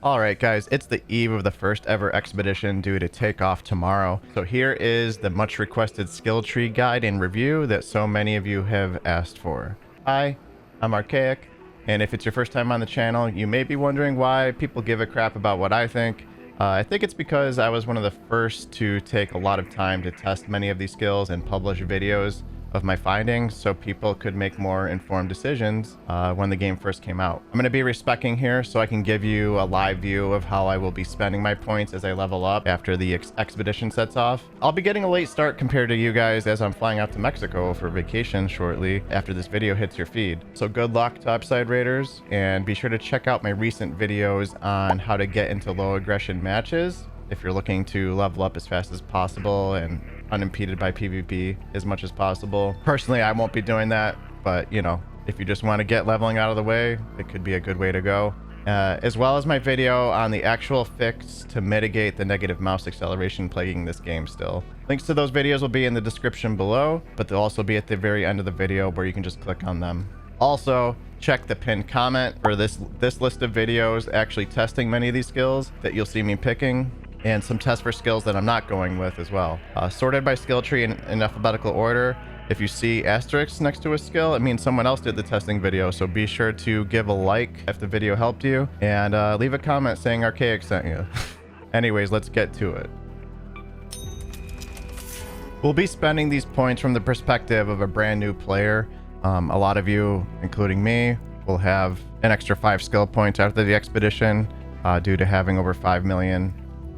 Alright guys, it's the eve of the first ever expedition due to take off tomorrow. So here is the much requested skill tree guide and review that so many of you have asked for. Hi, I'm Archaic, and if it's your first time on the channel, you may be wondering why people give a crap about what I think. I think it's because I was one of the first to take a lot of time to test many of these skills and publish videos of my findings so people could make more informed decisions when the game first came out. I'm going to be respecting here so I can give you a live view of how I will be spending my points as I level up after the expedition sets off. I'll be getting a late start compared to you guys as I'm flying out to Mexico for vacation shortly after this video hits your feed. So good luck to Upside Raiders, and be sure to check out my recent videos on how to get into low aggression matches if you're looking to level up as fast as possible and unimpeded by PvP as much as possible. Personally, I won't be doing that, but you know, if you just want to get leveling out of the way, it could be a good way to go. As well as my video on the actual fix to mitigate the negative mouse acceleration plaguing this game still. Links to those videos will be in the description below, but they'll also be at the very end of the video where you can just click on them. Also, check the pinned comment for this list of videos actually testing many of these skills that you'll see me picking, and some tests for skills that I'm not going with as well. Sorted by skill tree in alphabetical order. If you see asterisks next to a skill, it means someone else did the testing video, so be sure to give a like if the video helped you, and leave a comment saying Archaic sent you. Anyways, let's get to it. We'll be spending these points from the perspective of a brand new player. A lot of you, including me, will have an extra 5 skill points after the expedition due to having over 5 million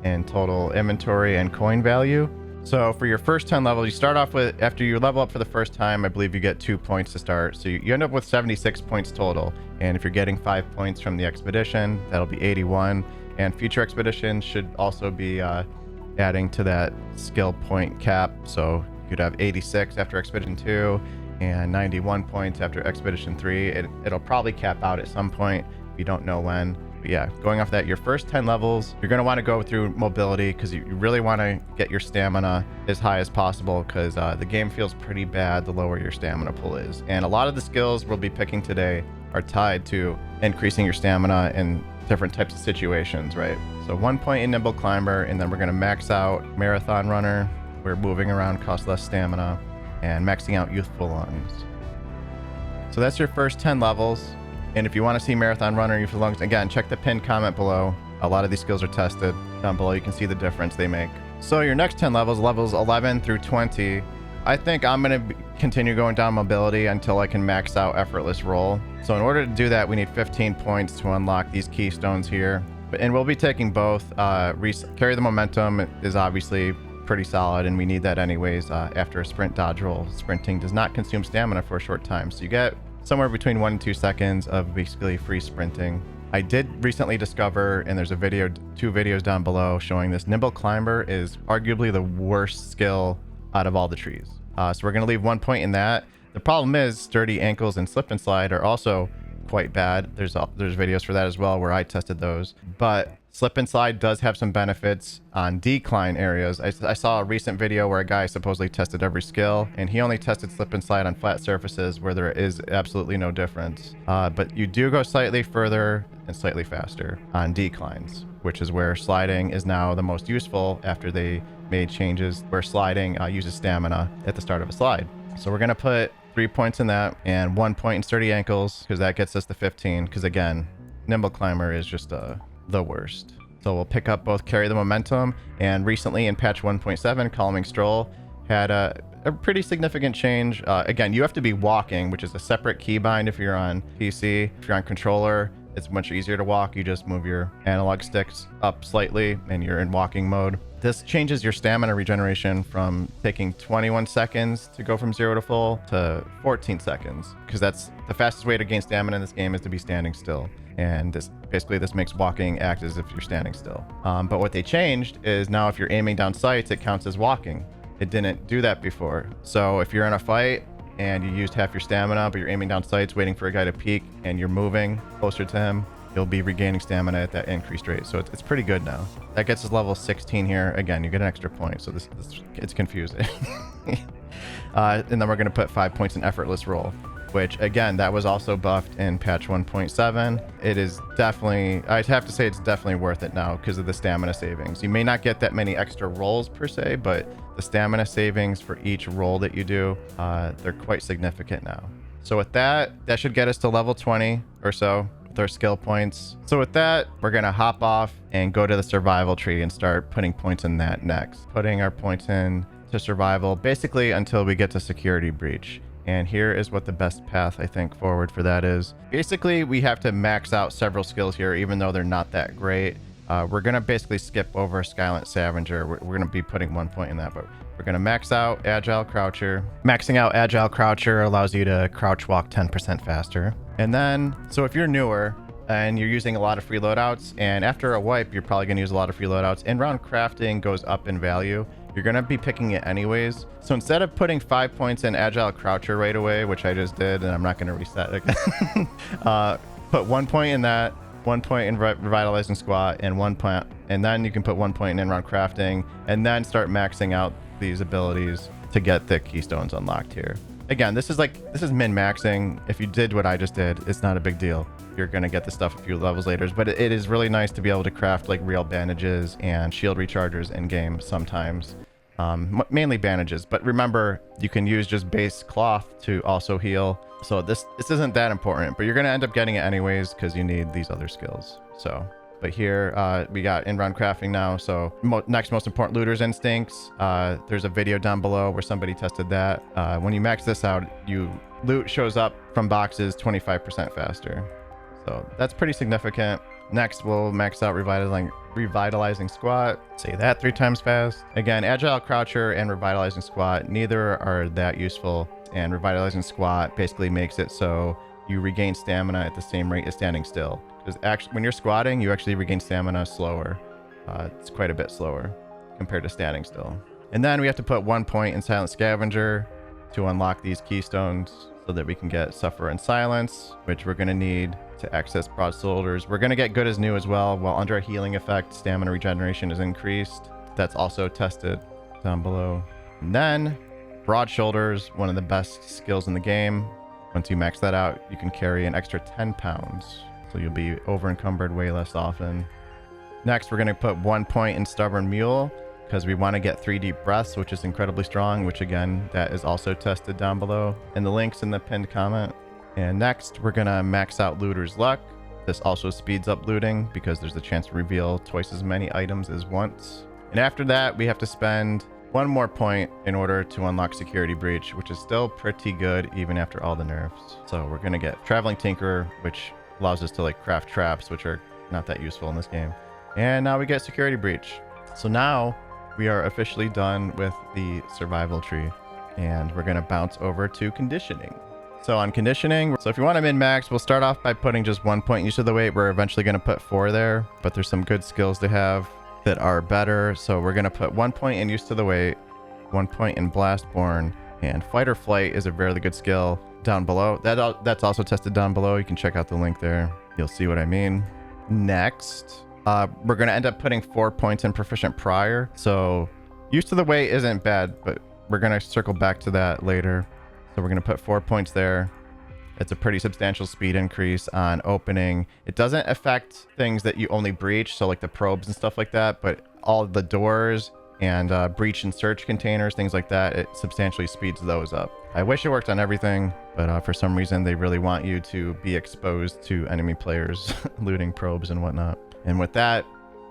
in total inventory and coin value. So for your first 10 levels, you start off with, after you level up for the first time, I believe you get 2 points to start. So you end up with 76 points total. And if you're getting 5 points from the expedition, that'll be 81. And future expeditions should also be adding to that skill point cap. So you'd have 86 after expedition 2 and 91 points after expedition 3. It'll probably cap out at some point. You don't know when. But yeah, going off that, your first 10 levels, you're going to want to go through mobility because you really want to get your stamina as high as possible, because the game feels pretty bad the lower your stamina pool is. And a lot of the skills we'll be picking today are tied to increasing your stamina in different types of situations, right? So 1 point in nimble climber, and then we're going to max out marathon runner, where moving around costs less stamina, and maxing out youthful lungs. So that's your first 10 levels. And if you want to see Marathon Runner, Youthful Lungs, again, check the pinned comment below. A lot of these skills are tested. Down below, you can see the difference they make. So your next 10 levels, levels 11 through 20, I think I'm going to continue going down mobility until I can max out effortless roll. So in order to do that, we need 15 points to unlock these keystones here. And we'll be taking both. Carry the momentum is obviously pretty solid, and we need that anyways after a sprint dodge roll. Sprinting does not consume stamina for a short time, so you get somewhere between 1 and 2 seconds of basically free sprinting. I did recently discover, and there's a video, 2 videos down below showing this, nimble climber is arguably the worst skill out of all the trees. So we're going to leave 1 point in that. The problem is sturdy ankles and slip and slide are also quite bad. There's videos for that as well where I tested those, but slip and slide does have some benefits on decline areas. I saw a recent video where a guy supposedly tested every skill, and he only tested slip and slide on flat surfaces where there is absolutely no difference. But you do go slightly further and slightly faster on declines, which is where sliding is now the most useful after they made changes where sliding uses stamina at the start of a slide. So we're going to put 3 points in that and 1 point in sturdy ankles, because that gets us to 15. Because again, nimble climber is just the worst. So we'll pick up both carry the momentum, and recently in patch 1.7, calming stroll had a pretty significant change. Again, you have to be walking, which is a separate keybind if you're on PC. If you're on controller, it's much easier to walk. You just move your analog sticks up slightly and you're in walking mode. This changes your stamina regeneration from taking 21 seconds to go from 0 to full to 14 seconds, because that's the fastest way to gain stamina in this game is to be standing still. And this makes walking act as if you're standing still. But what they changed is now if you're aiming down sights, it counts as walking. It didn't do that before. So if you're in a fight and you used half your stamina, but you're aiming down sights, waiting for a guy to peek, and you're moving closer to him, you'll be regaining stamina at that increased rate. So it's pretty good now. That gets us level 16 here. Again, you get an extra point. So this it's confusing. And then we're going to put 5 points in effortless roll. which again, that was also buffed in patch 1.7. It is definitely, I'd have to say it's definitely worth it now because of the stamina savings. You may not get that many extra rolls per se, but the stamina savings for each roll that you do, they're quite significant now. So with that should get us to level 20 or so with our skill points. So with that, we're gonna hop off and go to the survival tree and start putting points in that next. Putting our points in to survival basically until we get to security breach. And here is what the best path I think forward for that is. Basically, we have to max out several skills here, even though they're not that great. We're gonna basically skip over Skylant Scavenger. We're gonna be putting 1 point in that, but we're gonna max out Agile Croucher. Maxing out Agile Croucher allows you to crouch walk 10% faster. And then, so if you're newer and you're using a lot of free loadouts, and after a wipe, you're probably gonna use a lot of free loadouts, in-round crafting goes up in value. You're gonna be picking it anyways. So instead of putting 5 points in Agile Croucher right away, which I just did, and I'm not gonna reset it again, put 1 point in that, 1 point in Revitalizing Squat, and 1 point, and then you can put 1 point in round crafting, and then start maxing out these abilities to get the keystones unlocked here. Again, this is min maxing. If you did what I just did, it's not a big deal. You're gonna get the stuff a few levels later, but it is really nice to be able to craft like real bandages and shield rechargers in game sometimes. Mainly bandages, but remember, you can use just base cloth to also heal. So this isn't that important, but you're gonna end up getting it anyways because you need these other skills. So, but here we got in-round crafting now. So next most important, Looter's Instincts. There's a video down below where somebody tested that. When you max this out, loot shows up from boxes 25% faster. So that's pretty significant. Next, we'll max out Revitalizing Squat. Say that 3 times fast. Again, Agile Croucher and Revitalizing Squat, neither are that useful. And Revitalizing Squat basically makes it so you regain stamina at the same rate as standing still. Because actually, when you're squatting, you actually regain stamina slower. It's quite a bit slower compared to standing still. And then we have to put 1 point in Silent Scavenger to unlock these keystones so that we can get Suffer and Silence, which we're going to need to access Broad Shoulders. We're going to get Good as New as well. While under a healing effect, stamina regeneration is increased. That's also tested down below. And then Broad Shoulders, one of the best skills in the game. Once you max that out, you can carry an extra 10 pounds. So you'll be over encumbered way less often. Next, we're going to put 1 point in Stubborn Mule because we want to get 3 deep breaths, which is incredibly strong, which again, that is also tested down below in the links in the pinned comment. And next, we're gonna max out Looter's Luck. This also speeds up looting because there's a chance to reveal twice as many items as once. And after that, we have to spend 1 more point in order to unlock Security Breach, which is still pretty good even after all the nerfs. So we're gonna get Traveling Tinker, which allows us to like craft traps, which are not that useful in this game. And now we get Security Breach. So now we are officially done with the survival tree, and we're gonna bounce over to conditioning. So on conditioning, so if you want to min-max, we'll start off by putting just 1 point use of the weight. We're eventually going to put 4 there, but there's some good skills to have that are better. So we're going to put 1 point in use to the weight, 1 point in Blastborn, and Fight or Flight is a really good skill down below. That's also tested down below. You can check out the link there. You'll see what I mean. Next, we're going to end up putting 4 points in Proficient Prior. So use to the weight isn't bad, but we're going to circle back to that later. So we're going to put 4 points there. It's a pretty substantial speed increase on opening. It doesn't affect things that you only breach, so like the probes and stuff like that, but all the doors and breach and search containers, things like that, it substantially speeds those up. I wish it worked on everything, but for some reason they really want you to be exposed to enemy players looting probes and whatnot. And with that,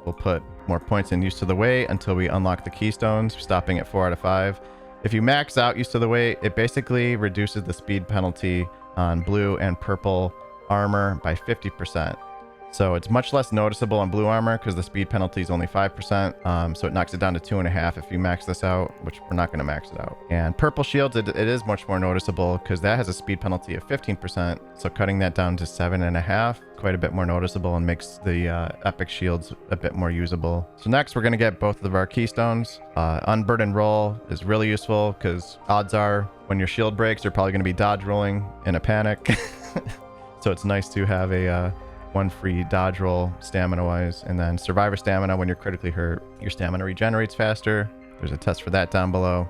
we'll put more points in use to the weight until we unlock the keystones, stopping at 4 out of 5. If you max out use to the weight, it basically reduces the speed penalty on blue and purple armor by 50%. So it's much less noticeable on blue armor because the speed penalty is only 5%. So it knocks it down to 2.5 if you max this out, which we're not going to max it out. And purple shields, it is much more noticeable because that has a speed penalty of 15%. So cutting that down to 7.5, quite a bit more noticeable and makes the epic shields a bit more usable. So next we're going to get both of our keystones. Unburden roll is really useful because odds are when your shield breaks, you're probably going to be dodge rolling in a panic. So it's nice to have a 1 free dodge roll stamina wise. And then survivor stamina, when you're critically hurt, your stamina regenerates faster. There's a test for that down below.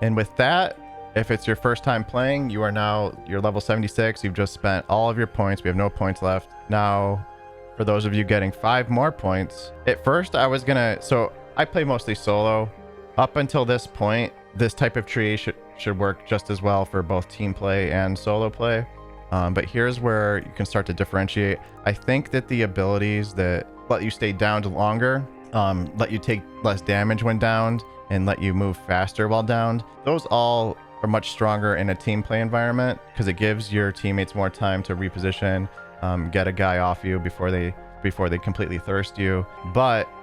And with that, If it's your first time playing, you're level 76. You've just spent all of your points. We have no points left. Now, for those of you getting 5 more points, at first I was gonna, so I play mostly solo. Up until this point, this type of tree should work just as well for both team play and solo play. But here's where you can start to differentiate. I think that the abilities that let you stay downed longer, let you take less damage when downed, and let you move faster while downed, those all are much stronger in a team play environment because it gives your teammates more time to reposition, get a guy off you before they completely thirst you.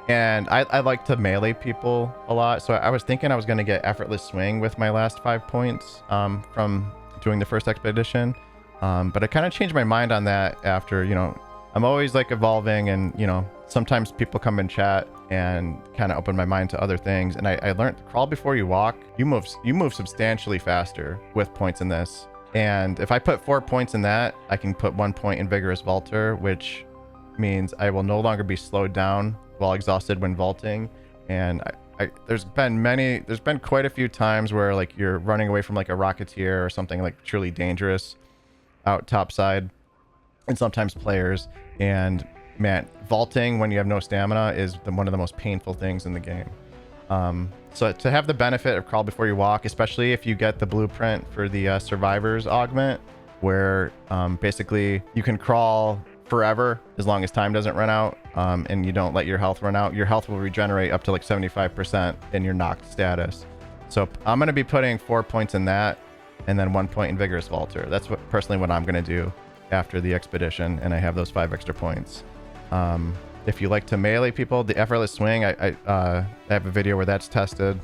And I like to melee people a lot, so I was thinking I was going to get effortless swing with my last 5 points from doing the first expedition, but I kind of changed my mind on that after, you know, I'm always like evolving, and you know, sometimes people come in chat and kind of open my mind to other things, and I learned crawl before you walk. You move substantially faster with points in this, and if I put 4 points in that, I can put 1 point in vigorous vaulter, which means I will no longer be slowed down while exhausted when vaulting. And there's been quite a few times where like you're running away from like a rocketeer or something like truly dangerous out topside, and sometimes players, and man, vaulting when you have no stamina is one of the most painful things in the game. So to have the benefit of crawl before you walk, especially if you get the blueprint for the survivors augment, where basically you can crawl forever as long as time doesn't run out, and you don't let your health run out. Your health will regenerate up to like 75% in your knocked status. So I'm going to be putting 4 points in that, and then 1 point in vigorous vaulter. That's personally what I'm going to do after the expedition, and I have those 5 extra points. If you like to melee people, the effortless swing, I have a video where that's tested.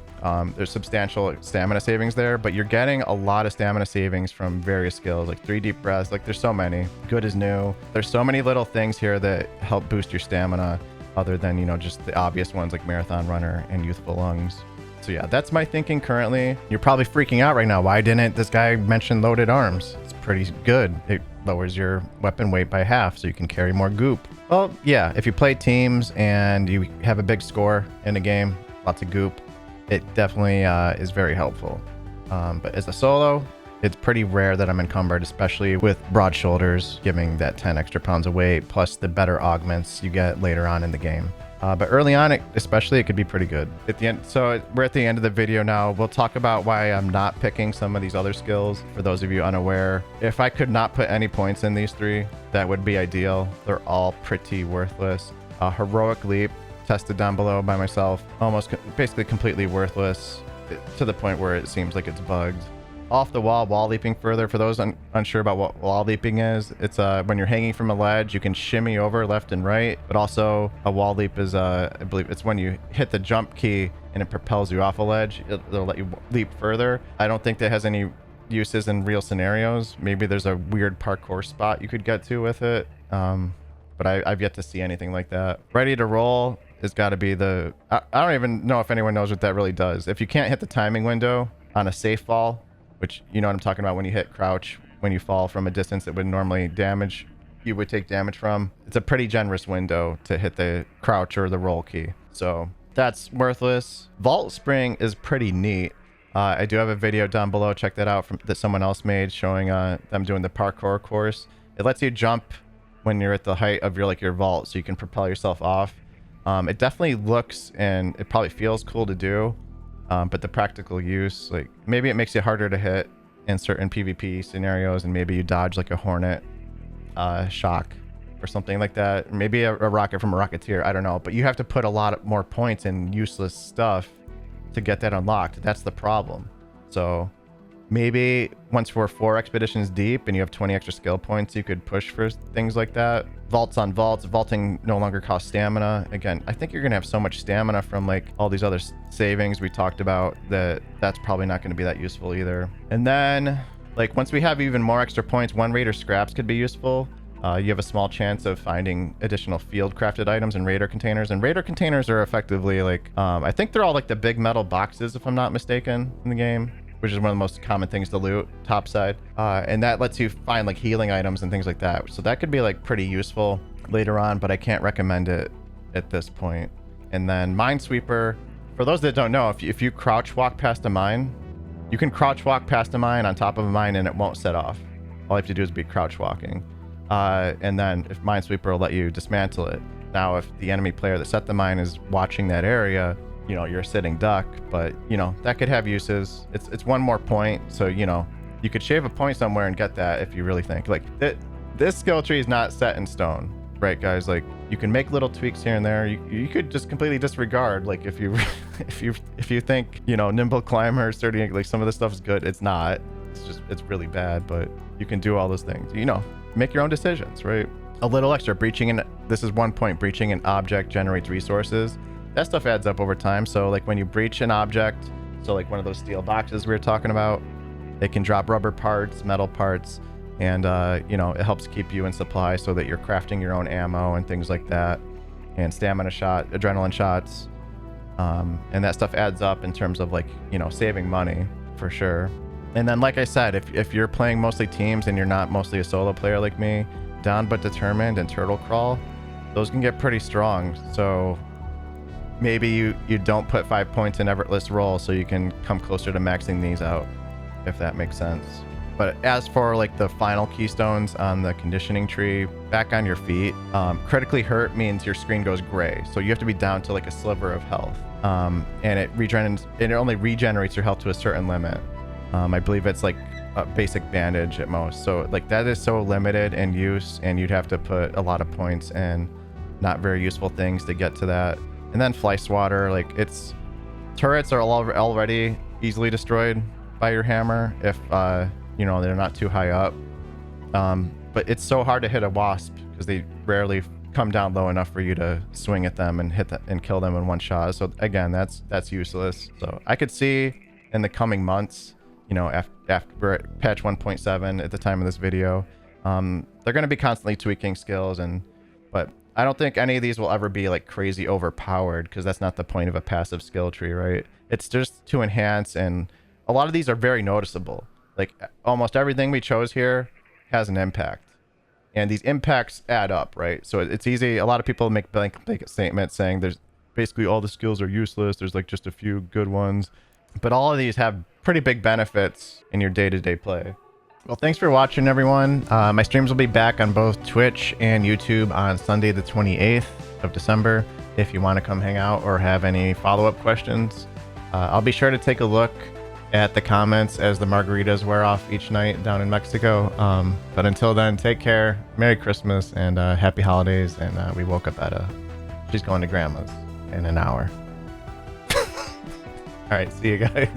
There's substantial stamina savings there, but you're getting a lot of stamina savings from various skills, like 3 deep breaths. Like there's so many. Good is new. There's so many little things here that help boost your stamina, other than, you know, just the obvious ones like marathon runner and youthful lungs. So yeah, that's my thinking currently. You're probably freaking out right now. Why didn't this guy mention loaded arms? It's pretty good. It lowers your weapon weight by half, so you can carry more goop. Well, yeah, if you play teams and you have a big score in a game, lots of goop, it definitely is very helpful. But as a solo, it's pretty rare that I'm encumbered, especially with broad shoulders, giving that 10 extra pounds of weight, plus the better augments you get later on in the game. But early on, especially, it could be pretty good. At the end, so we're at the end of the video now. We'll talk about why I'm not picking some of these other skills. For those of you unaware, if I could not put any points in these 3, that would be ideal. They're all pretty worthless. Heroic leap, tested down below by myself, basically completely worthless, to the point where it seems like it's bugged. Off the wall leaping further, for those unsure about what wall leaping is, it's when you're hanging from a ledge, you can shimmy over left and right, but also a wall leap is I believe it's when you hit the jump key and it propels you off a ledge. It'll let you leap further. I don't think that has any uses in real scenarios. Maybe there's a weird parkour spot you could get to with it, but I've yet to see anything like that. Ready to roll has got to be the I don't even know if anyone knows what that really does. If you can't hit the timing window on a safe fall, which you know what I'm talking about, when you hit crouch, when you fall from a distance that would normally you would take damage from, it's a pretty generous window to hit the crouch or the roll key. So that's worthless. Vault spring is pretty neat. I do have a video down below, check that out, that someone else made, showing them doing the parkour course. It lets you jump when you're at the height of your vault, so you can propel yourself off. It definitely looks, and it probably feels cool to do. But the practical use, like maybe it makes it harder to hit in certain PvP scenarios, and maybe you dodge like a hornet shock or something like that. Maybe a rocket from a rocketeer, I don't know. But you have to put a lot more points in useless stuff to get that unlocked. That's the problem. So maybe once we're 4 expeditions deep and you have 20 extra skill points, you could push for things like that. Vaults on vaults. Vaulting no longer costs stamina. Again, I think you're gonna have so much stamina from like all these other savings we talked about that's probably not gonna be that useful either. And then like once we have even more extra points, 1 raider scraps could be useful. You have a small chance of finding additional field crafted items in raider containers, and raider containers are effectively like I think they're all like the big metal boxes, if I'm not mistaken, in the game, which is one of the most common things to loot topside, and that lets you find like healing items and things like that. So that could be like pretty useful later on, but I can't recommend it at this point. And then Minesweeper, for those that don't know, if you crouch walk past a mine, You can crouch walk past a mine on top of a mine and it won't set off. All you have to do is be crouch walking. And then if Minesweeper will let you dismantle it. Now, if the enemy player that set the mine is watching that area, you know, you're a sitting duck, but you know, that could have uses. It's one more point. So, you know, you could shave a point somewhere and get that if you really think like this skill tree is not set in stone, right, guys? Like you can make little tweaks here and there. You could just completely disregard, like if you if you think, you know, nimble climber, sturdy, like some of this stuff is good, it's not. It's really bad, but you can do all those things. You know, make your own decisions, right? A little extra breaching, and this is 1 point. Breaching an object generates resources. That stuff adds up over time. So like when you breach an object, so like one of those steel boxes we were talking about, it can drop rubber parts, metal parts, and you know, it helps keep you in supply so that you're crafting your own ammo and things like that, and stamina shot, adrenaline shots, and that stuff adds up in terms of, like, you know, saving money for sure. And then, like I said, if you're playing mostly teams and you're not mostly a solo player like me, Down But Determined and Turtle Crawl, those can get pretty strong. So maybe you don't put 5 points in effortless roll so you can come closer to maxing these out, if that makes sense. But as for like the final keystones on the conditioning tree, back on your feet, critically hurt means your screen goes gray. So you have to be down to like a sliver of health. And it only regenerates your health to a certain limit. I believe it's like a basic bandage at most. So like that is so limited in use, and you'd have to put a lot of points and not very useful things to get to that. And then fly swatter, like its turrets are already easily destroyed by your hammer if you know, they're not too high up. But it's so hard to hit a wasp because they rarely come down low enough for you to swing at them and hit them and kill them in one shot. So again, that's useless. So I could see in the coming months, you know, after we're at patch 1.7 at the time of this video, they're going to be constantly tweaking skills, but I don't think any of these will ever be like crazy overpowered, because that's not the point of a passive skill tree, right? It's just to enhance, and a lot of these are very noticeable. Like almost everything we chose here has an impact, and these impacts add up, right? So it's easy. A lot of people make blanket statements saying there's basically all the skills are useless. There's like just a few good ones, but all of these have pretty big benefits in your day-to-day play. Well, thanks for watching, everyone. My streams will be back on both Twitch and YouTube on Sunday the 28th of December. If you want to come hang out or have any follow-up questions, I'll be sure to take a look at the comments as the margaritas wear off each night down in Mexico. But until then, take care, Merry Christmas, and Happy Holidays. And we woke up at she's going to grandma's in an hour. All right, see you guys.